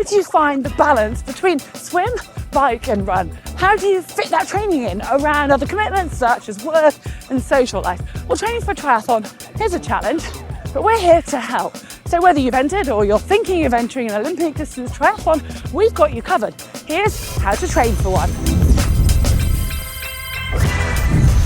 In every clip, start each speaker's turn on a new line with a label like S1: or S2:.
S1: do you find the balance between swim, bike and run? How do you fit that training in around other commitments such as work and social life? Well, training for a triathlon is a challenge, but we're here to help. So whether you've entered or you're thinking of entering an Olympic Distance Triathlon, we've got you covered. Here's how to train for one.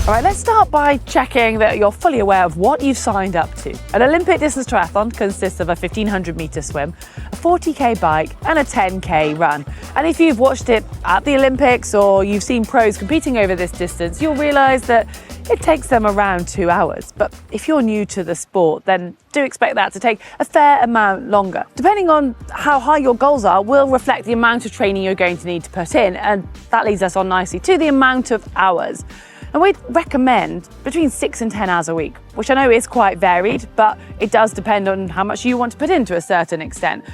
S1: All right, let's start by checking that you're fully aware of what you've signed up to. An Olympic Distance Triathlon consists of a 1,500 metre swim, a 40k bike and a 10k run. And if you've watched it at the Olympics or you've seen pros competing over this distance, you'll realise that it takes them around 2 hours. But if you're new to the sport, then do expect that to take a fair amount longer. Depending on how high your goals are, will reflect the amount of training you're going to need to put in. And that leads us on nicely to the amount of hours. And we'd recommend between 6 and 10 hours a week, which I know is quite varied, but it does depend on how much you want to put in to a certain extent.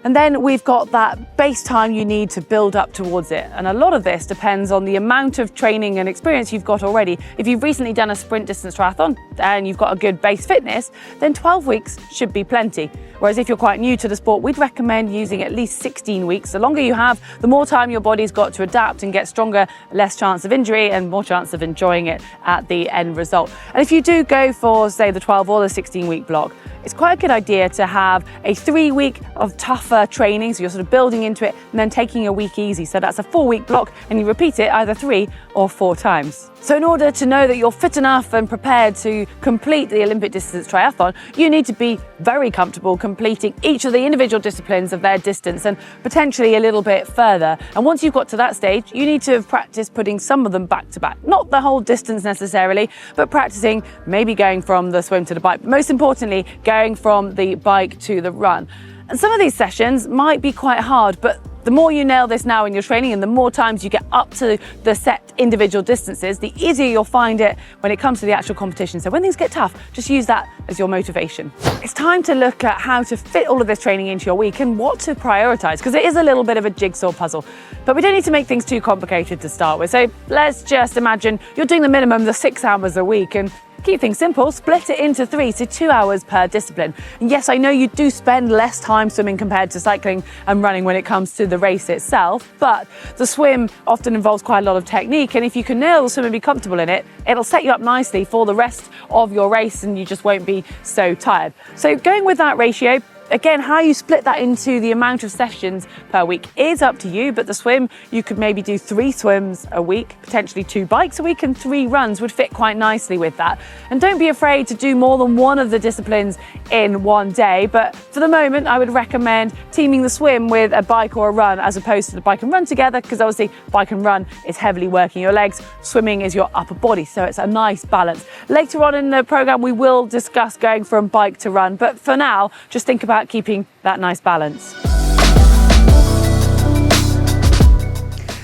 S1: And then we've got that base time you need to build up towards it. And a lot of this depends on the amount of training and experience you've got already. If you've recently done a sprint distance triathlon and you've got a good base fitness, then 12 weeks should be plenty. Whereas if you're quite new to the sport, we'd recommend using at least 16 weeks. The longer you have, the more time your body's got to adapt and get stronger, less chance of injury and more chance of enjoying it at the end result. And if you do go for, say, the 12 or the 16-week block, it's quite a good idea to have a 3-week of tougher training, so you're sort of building into it and then taking a week easy. So that's a 4-week block and you repeat it either 3 or 4 times. So in order to know that you're fit enough and prepared to complete the Olympic Distance Triathlon, you need to be very comfortable completing each of the individual disciplines of their distance and potentially a little bit further. And once you've got to that stage, you need to have practiced putting some of them back to back. Not the whole distance necessarily, but practicing maybe going from the swim to the bike. But most importantly, going from the bike to the run. And some of these sessions might be quite hard, but the more you nail this now in your training and the more times you get up to the set individual distances, the easier you'll find it when it comes to the actual competition. So when things get tough, just use that as your motivation. It's time to look at how to fit all of this training into your week and what to prioritize, because it is a little bit of a jigsaw puzzle. But we don't need to make things too complicated to start with. So let's just imagine you're doing the minimum of 6 hours a week, and keep things simple, split it into 3 to 2 hours per discipline. And yes, I know you do spend less time swimming compared to cycling and running when it comes to the race itself, but the swim often involves quite a lot of technique, and if you can nail the swim and be comfortable in it, it'll set you up nicely for the rest of your race and you just won't be so tired. So going with that ratio, again, how you split that into the amount of sessions per week is up to you, but the swim, you could maybe do 3 swims a week, potentially 2 bikes a week, and 3 runs would fit quite nicely with that. And don't be afraid to do more than one of the disciplines in one day, but for the moment, I would recommend teaming the swim with a bike or a run as opposed to the bike and run together, because obviously bike and run is heavily working your legs, swimming is your upper body, so it's a nice balance. Later on in the program, we will discuss going from bike to run, but for now, just think about keeping that nice balance.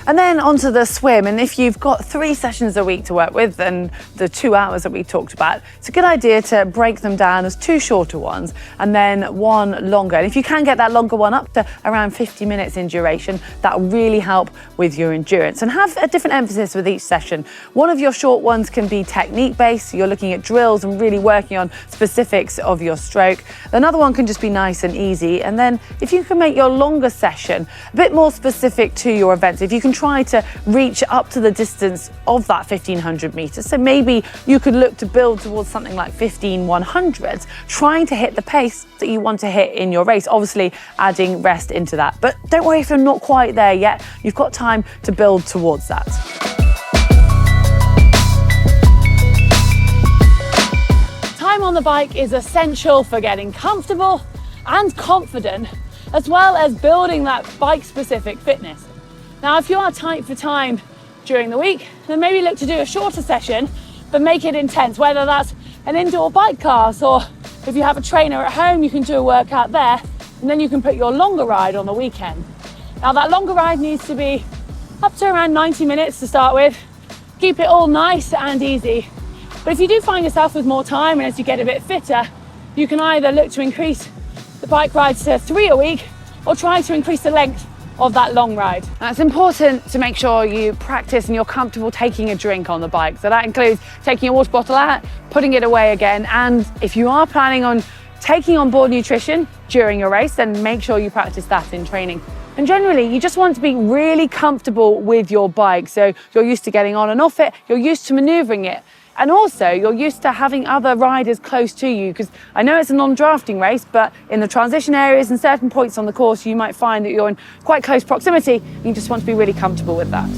S1: And then onto the swim, and if you've got 3 sessions a week to work with and the 2 hours that we talked about, it's a good idea to break them down as 2 shorter ones and then 1 longer. And if you can get that longer one up to around 50 minutes in duration, that will really help with your endurance. And have a different emphasis with each session. One of your short ones can be technique based, so you're looking at drills and really working on specifics of your stroke. Another one can just be nice and easy. And then if you can make your longer session a bit more specific to your events, if you can try to reach up to the distance of that 1,500 meters. So maybe you could look to build towards something like 15/100s, trying to hit the pace that you want to hit in your race, obviously adding rest into that. But don't worry if you're not quite there yet, you've got time to build towards that. Time on the bike is essential for getting comfortable and confident, as well as building that bike-specific fitness. Now, if you are tight for time during the week, then maybe look to do a shorter session, but make it intense, whether that's an indoor bike class, or if you have a trainer at home, you can do a workout there, and then you can put your longer ride on the weekend. Now, that longer ride needs to be up to around 90 minutes to start with. Keep it all nice and easy. But if you do find yourself with more time, and as you get a bit fitter, you can either look to increase the bike rides to 3 a week, or try to increase the length of that long ride. Now, it's important to make sure you practice and you're comfortable taking a drink on the bike. So that includes taking your water bottle out, putting it away again. And if you are planning on taking on board nutrition during your race, then make sure you practice that in training. And generally, you just want to be really comfortable with your bike. So you're used to getting on and off it, you're used to maneuvering it. And also, you're used to having other riders close to you, because I know it's a non-drafting race, but in the transition areas and certain points on the course, you might find that you're in quite close proximity, and you just want to be really comfortable with that.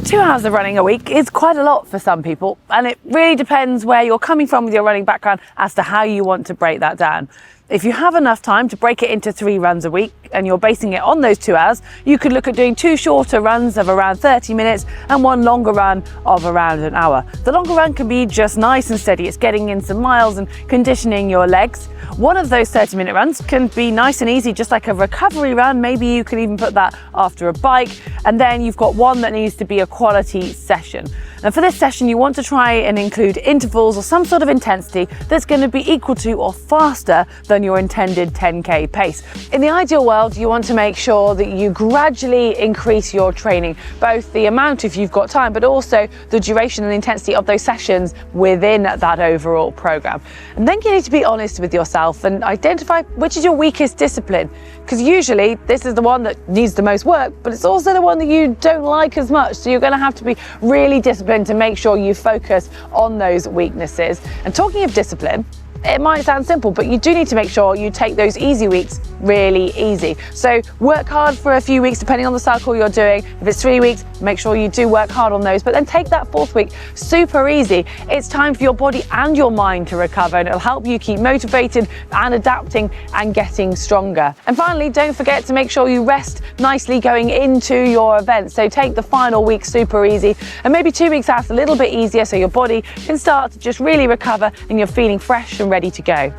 S1: 2 hours of running a week is quite a lot for some people, and it really depends where you're coming from with your running background as to how you want to break that down. If you have enough time to break it into 3 runs a week and you're basing it on those 2 hours, you could look at doing 2 shorter runs of around 30 minutes and 1 longer run of around an hour. The longer run can be just nice and steady. It's getting in some miles and conditioning your legs. One of those 30-minute runs can be nice and easy, just like a recovery run. Maybe you could even put that after a bike. And then you've got one that needs to be a quality session. And for this session, you want to try and include intervals or some sort of intensity that's going to be equal to or faster than your intended 10K pace. In the ideal world, you want to make sure that you gradually increase your training, both the amount if you've got time, but also the duration and the intensity of those sessions within that overall program. And then you need to be honest with yourself and identify which is your weakest discipline, because usually this is the one that needs the most work, but it's also the one that you don't like as much. So you're going to have to be really disciplined to make sure you focus on those weaknesses. And talking of discipline, it might sound simple, but you do need to make sure you take those easy weeks really easy. So work hard for a few weeks, depending on the cycle you're doing. If it's 3 weeks, make sure you do work hard on those, but then take that 4th week super easy. It's time for your body and your mind to recover, and it'll help you keep motivated and adapting and getting stronger. And finally, don't forget to make sure you rest nicely going into your event. So take the final week super easy, and maybe 2 weeks out a little bit easier, so your body can start to just really recover and you're feeling fresh and ready to go.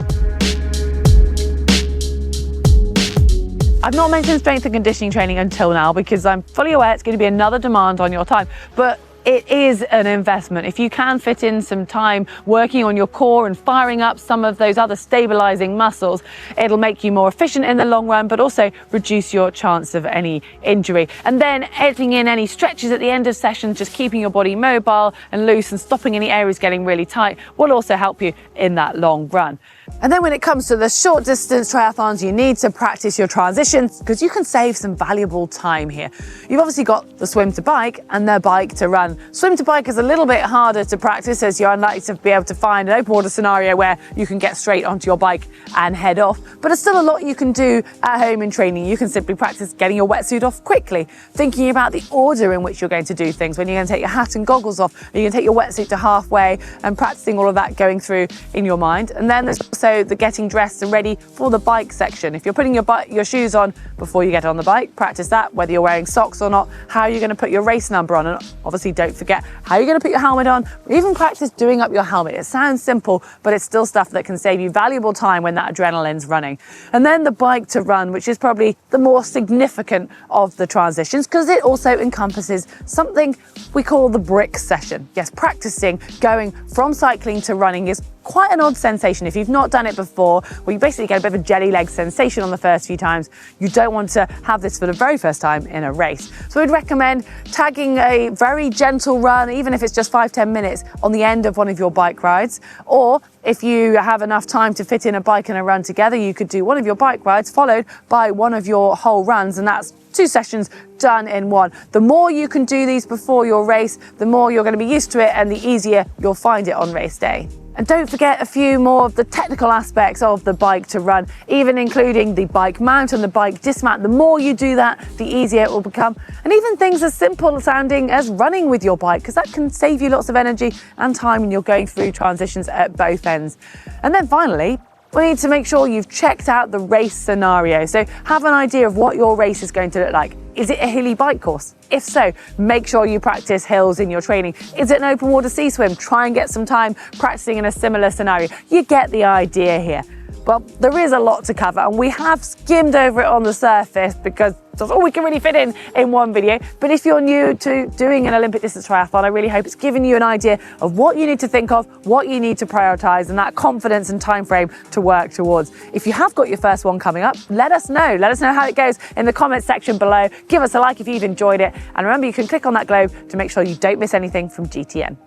S1: I've not mentioned strength and conditioning training until now because I'm fully aware it's going to be another demand on your time, but it is an investment. If you can fit in some time working on your core and firing up some of those other stabilizing muscles, it'll make you more efficient in the long run, but also reduce your chance of any injury. And then adding in any stretches at the end of sessions, just keeping your body mobile and loose and stopping any areas getting really tight will also help you in that long run. And then when it comes to the short distance triathlons, you need to practice your transitions because you can save some valuable time here. You've obviously got the swim to bike and the bike to run. Swim to bike is a little bit harder to practice as you're unlikely to be able to find an open water scenario where you can get straight onto your bike and head off. But there's still a lot you can do at home in training. You can simply practice getting your wetsuit off quickly, thinking about the order in which you're going to do things, when you're going to take your hat and goggles off, or you're going to take your wetsuit to halfway, and practicing all of that going through in your mind. And then there's also the getting dressed and ready for the bike section. If you're putting your shoes on before you get on the bike, practice that, whether you're wearing socks or not, how you're going to put your race number on, and obviously don't forget how you're going to put your helmet on. Even practice doing up your helmet. It sounds simple, but it's still stuff that can save you valuable time when that adrenaline's running. And then the bike to run, which is probably the more significant of the transitions because it also encompasses something we call the brick session. Yes, practicing going from cycling to running is quite an odd sensation. If you've not done it before, well, you basically get a bit of a jelly leg sensation on the first few times. You don't want to have this for the very first time in a race. So I'd recommend tagging a very gentle run, even if it's just 5-10 minutes on the end of one of your bike rides. Or if you have enough time to fit in a bike and a run together, you could do one of your bike rides followed by one of your whole runs, and that's 2 sessions done in one. The more you can do these before your race, the more you're going to be used to it and the easier you'll find it on race day. And don't forget a few more of the technical aspects of the bike to run, even including the bike mount and the bike dismount. The more you do that, the easier it will become. And even things as simple sounding as running with your bike, because that can save you lots of energy and time when you're going through transitions at both ends. And then finally, we need to make sure you've checked out the race scenario. So have an idea of what your race is going to look like. Is it a hilly bike course? If so, make sure you practice hills in your training. Is it an open water sea swim? Try and get some time practicing in a similar scenario. You get the idea here. Well, there is a lot to cover, and we have skimmed over it on the surface because that's all we can really fit in one video. But if you're new to doing an Olympic distance triathlon, I really hope it's given you an idea of what you need to think of, what you need to prioritize, and that confidence and time frame to work towards. If you have got your first one coming up, let us know. Let us know how it goes in the comments section below. Give us a like if you've enjoyed it. And remember, you can click on that globe to make sure you don't miss anything from GTN.